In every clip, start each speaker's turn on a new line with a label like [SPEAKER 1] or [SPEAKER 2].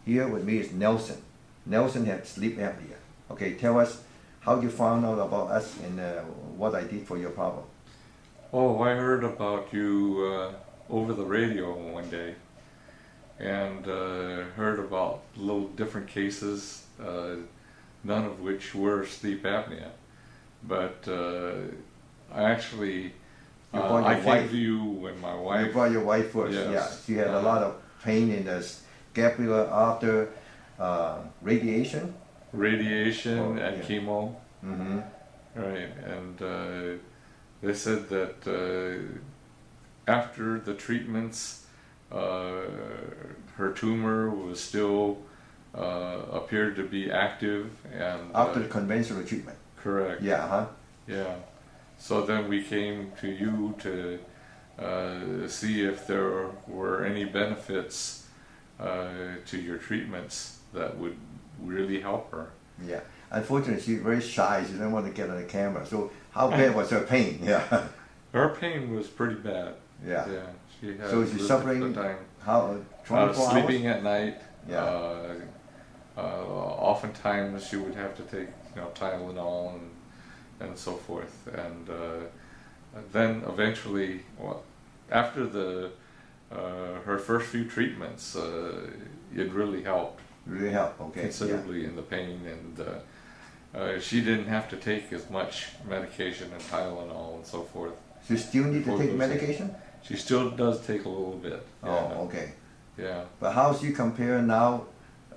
[SPEAKER 1] Here with me is Nelson. Nelson had sleep apnea. Okay, tell us how you found out about us and what I did for your problem.
[SPEAKER 2] Oh, I heard about you over the radio one day, and heard about little different cases, none of which were sleep apnea. But I actually, I came to you when my wife...
[SPEAKER 1] You brought your wife first,
[SPEAKER 2] yes,
[SPEAKER 1] yeah. She had a lot of pain in the scapula after radiation.
[SPEAKER 2] Radiation and
[SPEAKER 1] yeah.
[SPEAKER 2] chemo.
[SPEAKER 1] Mm-hmm.
[SPEAKER 2] Right, and they said that after the treatments, her tumor was still appeared to be active, and
[SPEAKER 1] after the conventional treatment.
[SPEAKER 2] Correct.
[SPEAKER 1] Yeah. Huh.
[SPEAKER 2] Yeah. So then we came to you to see if there were any benefits to your treatments that would really help her.
[SPEAKER 1] Yeah. Unfortunately, she's very shy. She doesn't want to get on the camera. So how bad was her pain? Yeah.
[SPEAKER 2] Her pain was pretty bad.
[SPEAKER 1] Yeah.
[SPEAKER 2] Yeah. She had
[SPEAKER 1] so she's suffering how 24
[SPEAKER 2] sleeping at night.
[SPEAKER 1] Yeah.
[SPEAKER 2] Oftentimes she would have to take Tylenol and so forth, and then eventually, well, after the her first few treatments, it really helped.
[SPEAKER 1] Really helped, okay.
[SPEAKER 2] Considerably, yeah. In the pain, and she didn't have to take as much medication and Tylenol and so forth.
[SPEAKER 1] She still need to take medication?
[SPEAKER 2] She still does take a little bit.
[SPEAKER 1] Yeah. Oh, okay.
[SPEAKER 2] Yeah.
[SPEAKER 1] But how do you compare now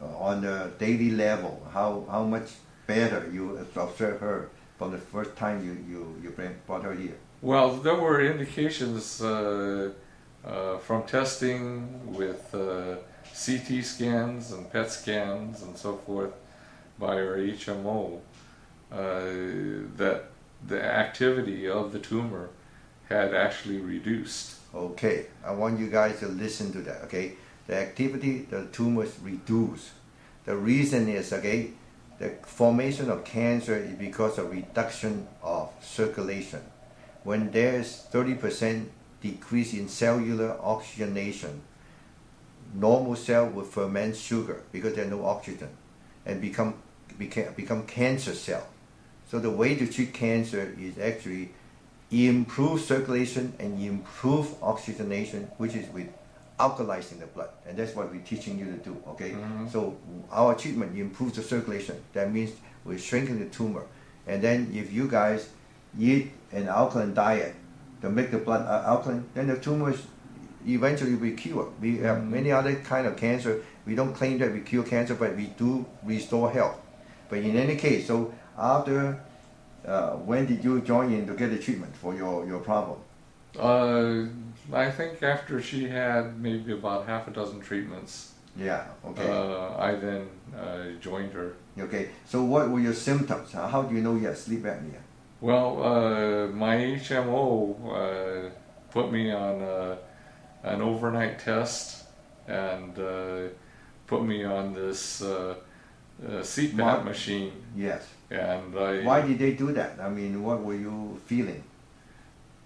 [SPEAKER 1] on the daily level? How much better you observe her from the first time you brought her here?
[SPEAKER 2] Well, there were indications from testing with CT scans and PET scans and so forth by our HMO that the activity of the tumor had actually reduced.
[SPEAKER 1] Okay, I want you guys to listen to that, okay? The activity, the tumors reduce. The reason is, okay, the formation of cancer is because of reduction of circulation. When there's 30% decrease in cellular oxygenation, normal cell will ferment sugar because there's no oxygen and become cancer cell. So the way to treat cancer is actually improve circulation and improve oxygenation, which is with alkalizing the blood, and that's what we're teaching you to do, okay? Mm-hmm. So our treatment improves the circulation. That means we're shrinking the tumor. And then if you guys eat an alkaline diet to make the blood alkaline, then the tumors eventually will be cured. We have many other kind of cancer. We don't claim that we cure cancer, but we do restore health. But in any case, so after, when did you join in to get the treatment for your problem?
[SPEAKER 2] I think after she had maybe about half a dozen treatments.
[SPEAKER 1] Yeah, okay.
[SPEAKER 2] I then joined her.
[SPEAKER 1] Okay, so what were your symptoms? How do you know you have sleep apnea?
[SPEAKER 2] Well, my HMO put me on an overnight test and put me on this CPAP machine.
[SPEAKER 1] Yes.
[SPEAKER 2] And
[SPEAKER 1] why did they do that? I mean, what were you feeling?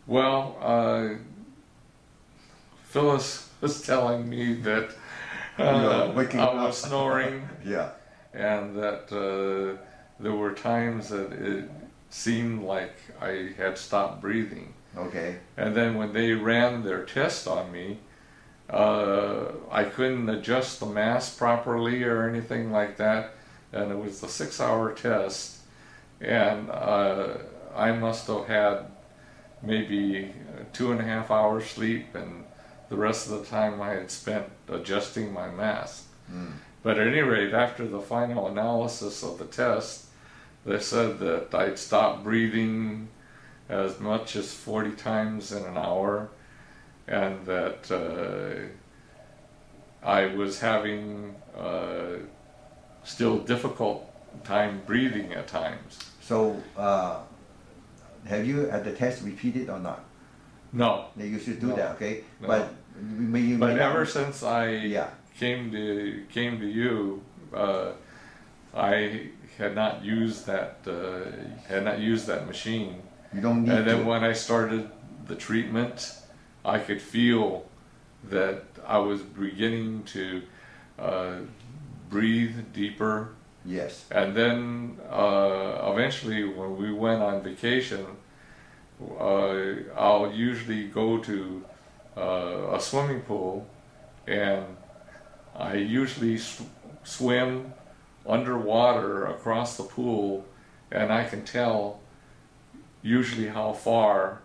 [SPEAKER 2] Well, Phyllis was telling me that I was snoring.
[SPEAKER 1] Yeah.
[SPEAKER 2] And that there were times that it seemed like I had stopped breathing.
[SPEAKER 1] Okay.
[SPEAKER 2] And then when they ran their test on me, I couldn't adjust the mask properly or anything like that. And it was a 6-hour test, and I must have had maybe 2.5 hours sleep, and the rest of the time I had spent adjusting my mask. But at any rate, after the final analysis of the test, they said that I'd stopped breathing as much as 40 times in an hour, and that I was having still difficult time breathing at times.
[SPEAKER 1] So, have you had the test repeated or not?
[SPEAKER 2] No.
[SPEAKER 1] You should do that, okay?
[SPEAKER 2] No.
[SPEAKER 1] But
[SPEAKER 2] ever since I came to you, I had not used that machine.
[SPEAKER 1] You don't need to.
[SPEAKER 2] And then when I started the treatment, I could feel that I was beginning to breathe deeper.
[SPEAKER 1] Yes.
[SPEAKER 2] And then eventually when we went on vacation, I'll usually go to a swimming pool, and I usually swim underwater across the pool, and I can tell usually how far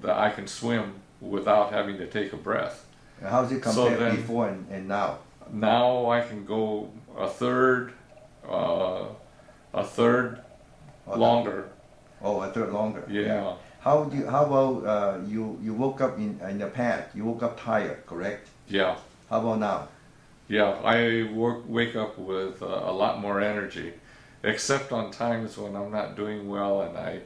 [SPEAKER 2] that I can swim without having to take a breath.
[SPEAKER 1] How does it compare before and now?
[SPEAKER 2] Now I can go a third longer.
[SPEAKER 1] Oh, a third longer.
[SPEAKER 2] Yeah.
[SPEAKER 1] How about you woke up in the past? You woke up tired, correct?
[SPEAKER 2] Yeah.
[SPEAKER 1] How about now?
[SPEAKER 2] Yeah, I wake up with a lot more energy, except on times when I'm not doing well and I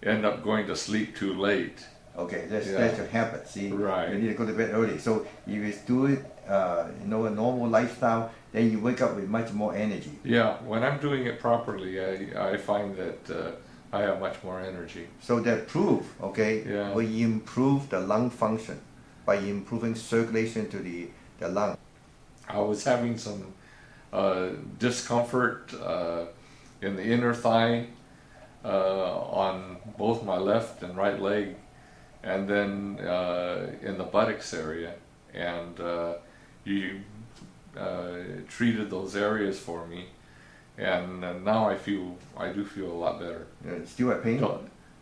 [SPEAKER 2] end up going to sleep too late.
[SPEAKER 1] Okay, that's a habit. See,
[SPEAKER 2] right.
[SPEAKER 1] You need to go to bed early. So if you do it, a normal lifestyle, then you wake up with much more energy.
[SPEAKER 2] Yeah, when I'm doing it properly, I find that I have much more energy.
[SPEAKER 1] So that proof, okay, we improve the lung function by improving circulation to the lung.
[SPEAKER 2] I was having some discomfort in the inner thigh on both my left and right leg, and then in the buttocks area, and you treated those areas for me, and now I do feel a lot better.
[SPEAKER 1] Still have pain?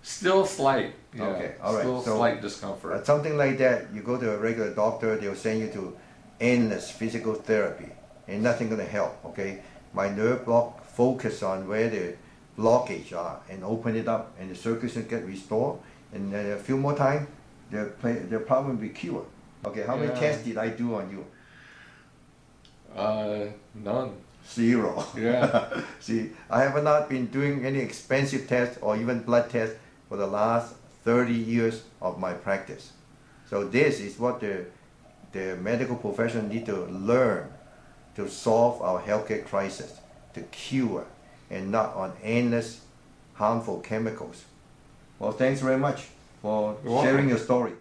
[SPEAKER 2] Still slight. Yeah,
[SPEAKER 1] okay, all right.
[SPEAKER 2] Still slight discomfort.
[SPEAKER 1] Something like that, you go to a regular doctor, they'll send you to endless physical therapy, and nothing gonna help. Okay, my nerve block focus on where the blockage are and open it up, and the circulation get restored, and then a few more time, the problem will be cured. Okay, how many tests did I do on you?
[SPEAKER 2] None.
[SPEAKER 1] 0.
[SPEAKER 2] Yeah.
[SPEAKER 1] See, I have not been doing any expensive tests or even blood tests for the last 30 years of my practice. So this is what the medical profession need to learn to solve our healthcare crisis, to cure, and not on endless harmful chemicals. Well, thanks very much for sharing your story.